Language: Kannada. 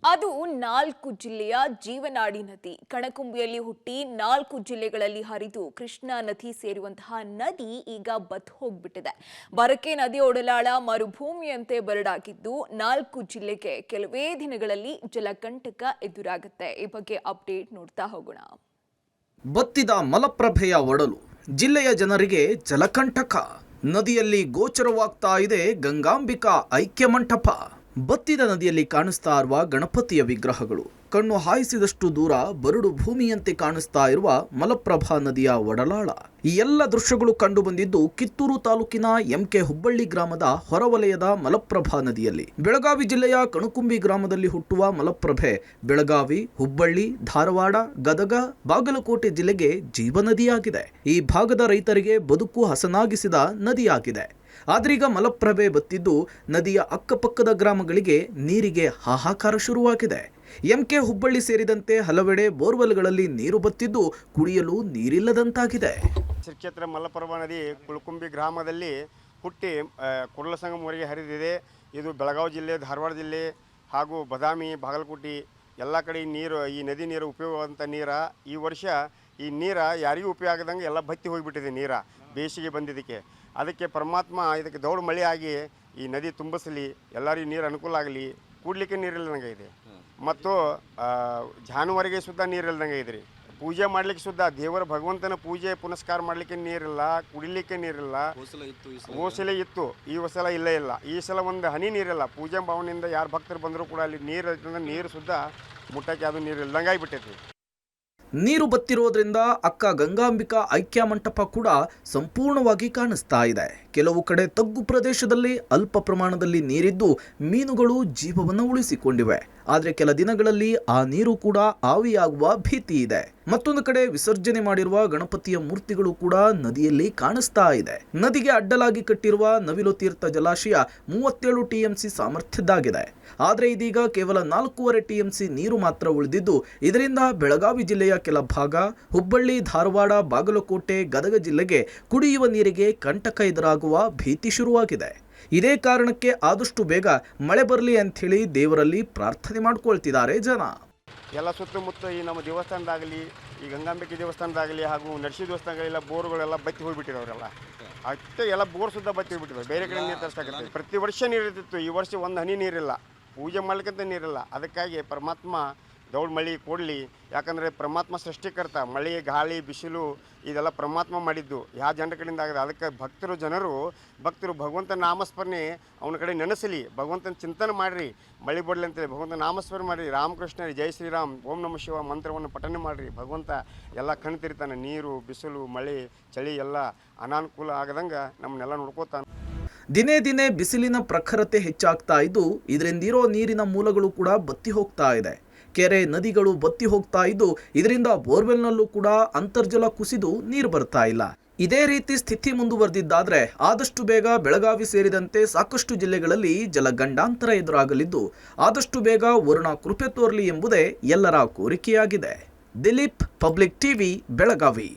ಅದು 4 ಜಿಲ್ಲೆಯ ಜೀವನಾಡಿ ನದಿ. ಕಣಕುಂಬಿಯಲ್ಲಿ ಹುಟ್ಟಿ 4 ಜಿಲ್ಲೆಗಳಲ್ಲಿ ಹರಿದು ಕೃಷ್ಣಾ ನದಿ ಸೇರುವಂತಹ ನದಿ ಈಗ ಬತ್ತು ಹೋಗ್ಬಿಟ್ಟಿದೆ. ಬರಕೆ ನದಿ ಒಡಲಾಳ ಮರುಭೂಮಿಯಂತೆ ಬರಡಾಗಿದ್ದು 4 ಜಿಲ್ಲೆಗೆ ಕೆಲವೇ ದಿನಗಳಲ್ಲಿ ಜಲಕಂಟಕ ಎದುರಾಗುತ್ತೆ. ಈ ಬಗ್ಗೆ ಅಪ್ಡೇಟ್ ನೋಡ್ತಾ ಹೋಗೋಣ. ಬತ್ತಿದ ಮಲಪ್ರಭೆಯ ಒಡಲು ಜಿಲ್ಲೆಯ ಜನರಿಗೆ ಜಲಕಂಟಕ. ನದಿಯಲ್ಲಿ ಗೋಚರವಾಗ್ತಾ ಇದೆ ಗಂಗಾಂಬಿಕಾ ಐಕ್ಯ ಮಂಟಪ. ಬತ್ತಿದ ನದಿಯಲ್ಲಿ ಕಾಣಿಸ್ತಾ ಇರುವ ಗಣಪತಿಯ ವಿಗ್ರಹಗಳು ಕಣ್ಣು ಹಾಯಿಸಿದಷ್ಟು ದೂರ ಬರಡು ಭೂಮಿಯಂತೆ ಕಾಣಿಸ್ತಾ ಇರುವ ಮಲಪ್ರಭಾ ನದಿಯ ಒಡಲಾಳ. ಈ ಎಲ್ಲ ದೃಶ್ಯಗಳು ಕಂಡು ಬಂದಿದ್ದು ಕಿತ್ತೂರು ತಾಲೂಕಿನ ಎಂಕೆ ಹುಬ್ಬಳ್ಳಿ ಗ್ರಾಮದ ಹೊರವಲಯದ ಮಲಪ್ರಭಾ ನದಿಯಲ್ಲಿ. ಬೆಳಗಾವಿ ಜಿಲ್ಲೆಯ ಕಣಕುಂಬಿ ಗ್ರಾಮದಲ್ಲಿ ಹುಟ್ಟುವ ಮಲಪ್ರಭೆ ಬೆಳಗಾವಿ, ಹುಬ್ಬಳ್ಳಿ, ಧಾರವಾಡ, ಗದಗ, ಬಾಗಲಕೋಟೆ ಜಿಲ್ಲೆಗೆ ಜೀವನದಿಯಾಗಿದೆ. ಈ ಭಾಗದ ರೈತರಿಗೆ ಬದುಕು ಹಸನಾಗಿಸಿದ ನದಿಯಾಗಿದೆ. ಆದ್ರೀಗ ಮಲಪ್ರಭೆ ಬತ್ತಿದ್ದು ನದಿಯ ಅಕ್ಕಪಕ್ಕದ ಗ್ರಾಮಗಳಿಗೆ ನೀರಿಗೆ ಹಾಹಾಕಾರ ಶುರುವಾಗಿದೆ. ಎಂಕೆ ಹುಬ್ಬಳ್ಳಿ ಸೇರಿದಂತೆ ಹಲವೆಡೆ ಬೋರ್ವೆಲ್ಗಳಲ್ಲಿ ನೀರು ಬತ್ತಿದ್ದು ಕುಡಿಯಲು ನೀರಿಲ್ಲದಂತಾಗಿದೆ. ಶ್ರೀ ಕ್ಷೇತ್ರ ಮಲಪ್ರಭಾ ನದಿ ಕುಳಕುಂಬಿ ಗ್ರಾಮದಲ್ಲಿ ಹುಟ್ಟಿ ಕುರ್ಲಸಂಗಮವರೆಗೆ ಹರಿದಿದೆ. ಇದು ಬೆಳಗಾವಿ ಜಿಲ್ಲೆ, ಧಾರವಾಡ ಜಿಲ್ಲೆ ಹಾಗೂ ಬದಾಮಿ, ಬಾಗಲಕೋಟೆ ಎಲ್ಲ ಕಡೆ ಈ ನದಿ ನೀರು ಉಪಯೋಗವಂಥ ನೀರು. ಈ ವರ್ಷ ಈ ನೀರು ಯಾರಿಗೂ ಉಪಯೋಗ ಆಗದಂಗೆ ಎಲ್ಲ ಬತ್ತಿ ಹೋಗಿಬಿಟ್ಟಿದೆ. ನೀರು ಬೇಸಿಗೆ ಬಂದಿದ್ದಕ್ಕೆ ಅದಕ್ಕೆ ಪರಮಾತ್ಮ ಇದಕ್ಕೆ ದೌಡು ಮಳೆ ಆಗಿ ಈ ನದಿ ತುಂಬಿಸಲಿ, ಎಲ್ಲರಿಗೂ ನೀರು ಅನುಕೂಲ ಆಗಲಿ. ಕೂಡಲಿಕ್ಕೆ ನೀರಿಲ್ಲದಂಗೆ ಇದೆ ಮತ್ತು ಜಾನುವಾರಿಗೆ ಸುದ್ದ ನೀರಿಲ್ದಂಗೆ ಇದೆ ರೀ. ಪೂಜೆ ಮಾಡಲಿಕ್ಕೆ ಸುದ್ದ ದೇವರ ಭಗವಂತನ ಪೂಜೆ ಪುನಸ್ಕಾರ ಮಾಡಲಿಕ್ಕೆ ನೀರಿಲ್ಲ, ಕುಡಿಲಿಕ್ಕೆ ನೀರಿಲ್ಲ. ಸಲ ಇತ್ತು, ಈ ಸಲ ಇಲ್ಲೇ ಇಲ್ಲ. ಈ ಸಲ ಒಂದು ಹನಿ ನೀರಿಲ್ಲ. ಪೂಜೆ ಭಾವನೆಯಿಂದ ಯಾರು ಭಕ್ತರು ಬಂದರೂ ಕೂಡ ಅಲ್ಲಿ ನೀರು ಸುದ್ದ ಮುಟ್ಟಕ್ಕೆ ಅದು ನೀರು ಇಲ್ದಂಗೆ ಆಗಿಬಿಟ್ಟೈತಿ. ನೀರು ಬತ್ತಿರೋದ್ರಿಂದ ಅಕ್ಕ ಗಂಗಾಂಬಿಕಾ ಐಕ್ಯ ಮಂಟಪ ಕೂಡ ಸಂಪೂರ್ಣವಾಗಿ ಕಾಣಿಸ್ತಾ ಇದೆ. ಕೆಲವು ಕಡೆ ತಗ್ಗು ಪ್ರದೇಶದಲ್ಲಿ ಅಲ್ಪ ಪ್ರಮಾಣದಲ್ಲಿ ನೀರಿದ್ದು ಮೀನುಗಳು ಜೀವವನ್ನು ಉಳಿಸಿಕೊಂಡಿವೆ. ಆದರೆ ಕೆಲ ದಿನಗಳಲ್ಲಿ ಆ ನೀರು ಕೂಡ ಆವಿಯಾಗುವ ಭೀತಿ ಇದೆ. ಮತ್ತೊಂದು ಕಡೆ ವಿಸರ್ಜನೆ ಮಾಡಿರುವ ಗಣಪತಿಯ ಮೂರ್ತಿಗಳು ಕೂಡ ನದಿಯಲ್ಲಿ ಕಾಣಿಸ್ತಾ ಇದೆ. ನದಿಗೆ ಅಡ್ಡಲಾಗಿ ಕಟ್ಟಿರುವ ನವಿಲು ತೀರ್ಥ ಜಲಾಶಯ 37 ಟಿಎಂಸಿ ಸಾಮರ್ಥ್ಯದ್ದಾಗಿದೆ. ಆದರೆ ಇದೀಗ ಕೇವಲ 4.5 ಟಿಎಂಸಿ ನೀರು ಮಾತ್ರ ಉಳಿದಿದ್ದು ಇದರಿಂದ ಬೆಳಗಾವಿ ಜಿಲ್ಲೆಯ ಕೆಲ ಭಾಗ, ಹುಬ್ಬಳ್ಳಿ, ಧಾರವಾಡ, ಬಾಗಲಕೋಟೆ, ಗದಗ ಜಿಲ್ಲೆಗೆ ಕುಡಿಯುವ ನೀರಿಗೆ ಕಂಟಕ ಎದುರಾಗುವ ಭೀತಿ ಶುರುವಾಗಿದೆ. ಇದೇ ಕಾರಣಕ್ಕೆ ಆದಷ್ಟು ಬೇಗ ಮಳೆ ಬರಲಿ ಅಂಥೇಳಿ ದೇವರಲ್ಲಿ ಪ್ರಾರ್ಥನೆ ಮಾಡ್ಕೊಳ್ತಿದ್ದಾರೆ ಜನ. ಎಲ್ಲ ಸುತ್ತಮುತ್ತ ಈ ನಮ್ಮ ದೇವಸ್ಥಾನದಾಗಲಿ, ಈ ಗಂಗಾಂಬಿಕೆ ದೇವಸ್ಥಾನದಾಗಲಿ ಹಾಗೂ ನರಸಿಂಹ ದೇವಸ್ಥಾನಗಳೆಲ್ಲ ಬೋರ್ಗಳೆಲ್ಲ ಬತ್ತಿ ಹೋಗಿಬಿಟ್ಟಿರೋರೆಲ್ಲ. ಅಷ್ಟೇ ಎಲ್ಲ ಬೋರ್ ಸುದ್ದ ಬತ್ತಿ ಹೋಗ್ಬಿಟ್ಟಿದ್ದಾರೆ. ಬೇರೆ ಕಡೆ ನೀರು ತರಿಸಾಗುತ್ತೆ. ಪ್ರತಿ ವರ್ಷ ನೀರಿರ್ತಿತ್ತು, ಈ ವರ್ಷ ಒಂದು ಹನಿ ನೀರಿಲ್ಲ. ಪೂಜೆ ಮಾಡ್ಲಿಕ್ಕಂತ ನೀರಿಲ್ಲ. ಅದಕ್ಕಾಗಿ ಪರಮಾತ್ಮ ದೌಡ್ ಮಳೆ ಕೊಡಲಿ. ಯಾಕಂದರೆ ಪರಮಾತ್ಮ ಸೃಷ್ಟಿಕರ್ತ. ಮಳೆ, ಗಾಳಿ, ಬಿಸಿಲು ಇದೆಲ್ಲ ಪರಮಾತ್ಮ ಮಾಡಿದ್ದು, ಯಾವ ಜನರ ಕಡೆಯಿಂದ ಆಗಿದೆ. ಅದಕ್ಕೆ ಭಕ್ತರು ಭಗವಂತ ನಾಮಸ್ಮರಣೆ ಅವನ ಕಡೆ ನೆನೆಸಲಿ, ಭಗವಂತನ ಚಿಂತನೆ ಮಾಡಿರಿ, ಮಳೆ ಬರಲಿ ಅಂತೇಳಿ ಭಗವಂತ ನಾಮಸ್ಮರಣೆ ಮಾಡಿರಿ. ರಾಮಕೃಷ್ಣ ಜೈ ಶ್ರೀರಾಮ್, ಓಂ ನಮಃ ಶಿವ ಮಂತ್ರವನ್ನು ಪಠನೆ ಮಾಡಿರಿ. ಭಗವಂತ ಎಲ್ಲ ಕಣ್ ತಿರಿತಾನೆ. ನೀರು, ಬಿಸಿಲು, ಮಳೆ, ಚಳಿ ಎಲ್ಲ ಅನಾನುಕೂಲ ಆಗದಂಗೆ ನಮ್ಮನ್ನೆಲ್ಲ ನೋಡ್ಕೋತಾನೆ. ದಿನೇ ದಿನೇ ಬಿಸಿಲಿನ ಪ್ರಖರತೆ ಹೆಚ್ಚಾಗ್ತಾ ಇದ್ದು ಇದರಿಂದಿರೋ ನೀರಿನ ಮೂಲಗಳು ಕೂಡ ಬತ್ತಿ ಹೋಗ್ತಾ ಇದೆ. ಕೆರೆ, ನದಿಗಳು ಬತ್ತಿ ಹೋಗ್ತಾ ಇದ್ದು ಇದರಿಂದ ಬೋರ್ವೆಲ್ನಲ್ಲೂ ಕೂಡ ಅಂತರ್ಜಲ ಕುಸಿದು ನೀರು ಬರ್ತಾ ಇಲ್ಲ. ಇದೇ ರೀತಿ ಸ್ಥಿತಿ ಮುಂದುವರೆದಿದ್ದಾದ್ರೆ ಆದಷ್ಟು ಬೇಗ ಬೆಳಗಾವಿ ಸೇರಿದಂತೆ ಸಾಕಷ್ಟು ಜಿಲ್ಲೆಗಳಲ್ಲಿ ಜಲಗಂಡಾಂತರ ಎದುರಾಗಲಿದ್ದು ಆದಷ್ಟು ಬೇಗ ವರುಣ ಕೃಪೆ ತೋರಲಿ ಎಂಬುದೇ ಎಲ್ಲರ ಕೋರಿಕೆಯಾಗಿದೆ. Dileep, public TV, Belagavi.